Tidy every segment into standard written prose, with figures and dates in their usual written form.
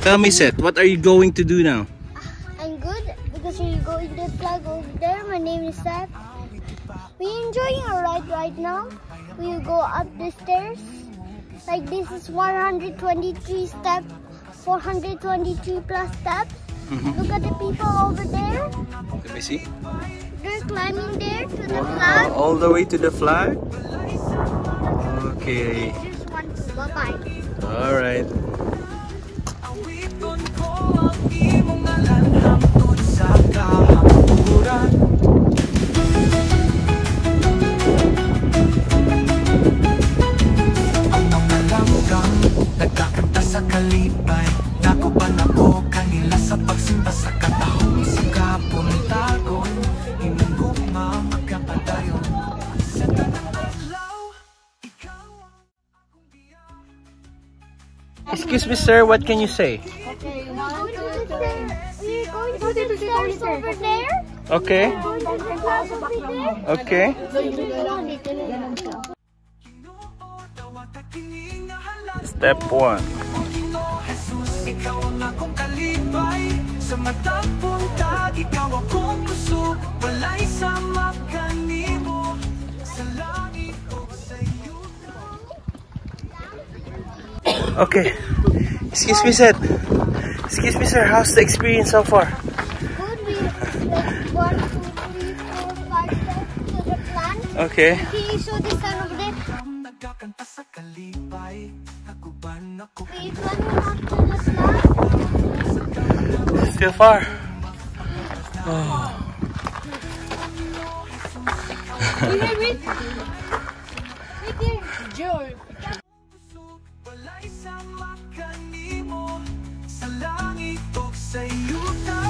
Tell me, Seth, what are you going to do now? I'm good because we're going to the flag over there. My name is Seth. We're enjoying our ride right now. We go up the stairs. Like this is 123 steps, 423 plus steps. Look at the people over there. Let me see. They're climbing there to the flag. All the way to the flag? Okay. Just one, two. Bye-bye. All right. Nagkakanta sa kalipay, nakuban ako kanila sa pagsimba sa katahong sikapon tagon, inugma magkapadayon sa tanang-adlaw, ikaw akong biyak. Excuse me, sir, what can you say? Okay, we're going to the stairs over there. Okay. We're going to the flag over there. Okay. Step 1. Ikaw ang akong kalibay sa matang puntag, ikaw akong kusog, walay sama kanimo sa langit o sa iyo. Okay. Excuse me, Seth. Excuse me, sir. How's the experience so far? Good. We like 1, 2, 3, 4, 5 steps to the flag. Okay. Can you show the sun over there? Nagkakanta sa kalibay, nakuban ako. We're climbing up to the flag. Still far. Oh. Walay sama kanimo sa langit o sa yuta.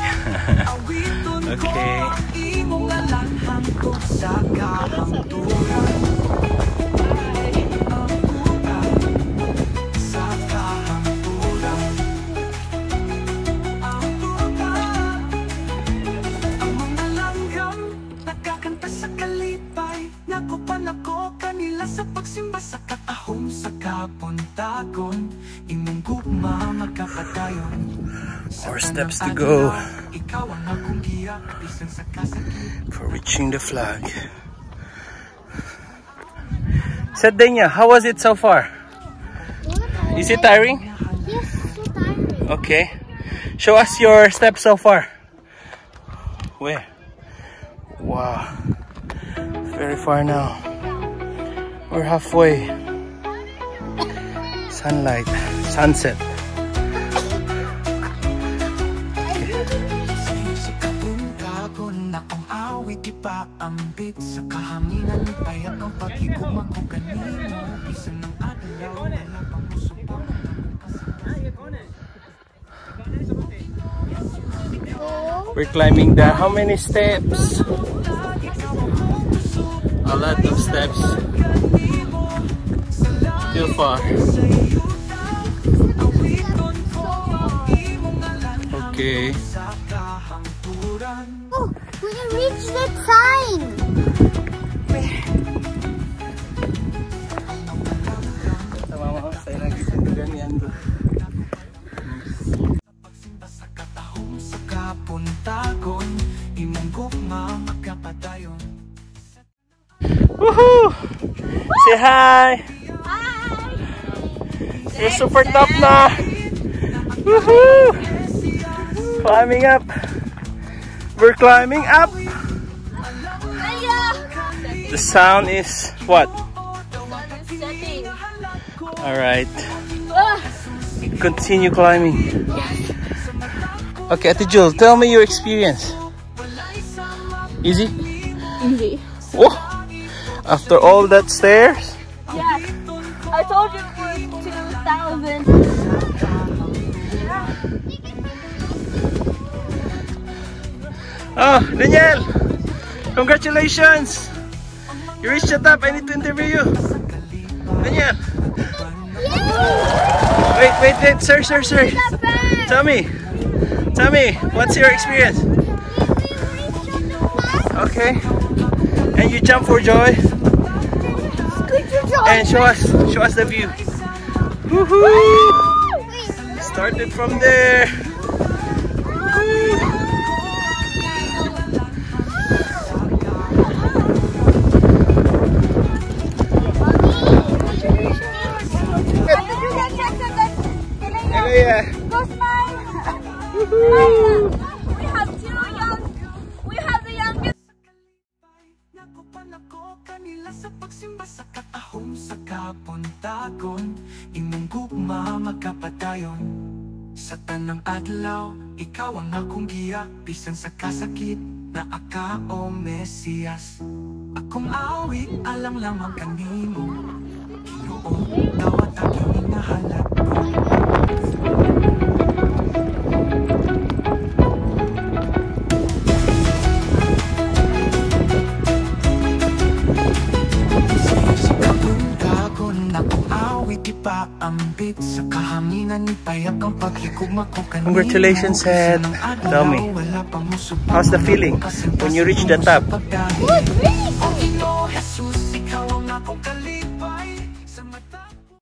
Awiton ko ang imong ngalan hangtod sa kahangturan. Sa kahangturan. Ang tuta, ang mga langgam, nagkakanta sa kalipay, nakupan ako kanila sa pagsimba sa katahom sa kapuntagon, imong gugma magkapadayon. 4 steps to go Ikaw ang akong giya, bisan sa kasakit. for reaching the flag. Seth Denya, how was it so far? Good. Is it tiring? Yes, so tiring. Okay. Show us your steps so far. Where? Wow. Very far now. We're halfway. Sunlight. Sunset. Sa kapuntagon, akong awit ipaambit sa kahanginan, payak ang pag-igumang ko kanino, bisan ng adlaw, wala pang usupang. We're climbing the how many steps? A lot of steps. Still far. Okay. Oh, we reached that sign. Sa katahong sa kapuntagon, imong gugma magkapadayon. Woohoo! Say hi! Hi. You're super top na! Woohoo! Climbing up! We're climbing up! The sound is what? Setting. Alright. Continue climbing. Okay, Ate Jewel, tell me your experience. Easy? Easy. Whoa! After all that stairs? Yeah. I told you it was 2,000. Oh, Daniel! Congratulations! You reached the top. I need to interview you. Daniel! Wait, sir. Tell me, what's your experience? Okay. And you jump for joy. And show us the view. Woohoo! Started from there. We have the youngest. Nakupanako kanila sa pagsimba sa katahom sa kapuntagon. Imong gugma magkapadayon. Sa tanang adlaw, ikaw ang akong giya. Bisan sa kasakit na aka o Mesiyas. Akong awit alang lamang kanimo. Ginoo, dawat aking hinahanap ko. Ambit sa kahanginan ni payak ang paglikugma ko kanino. Congratulations, Seth. Tell me, how's the feeling when you reach the top? Good.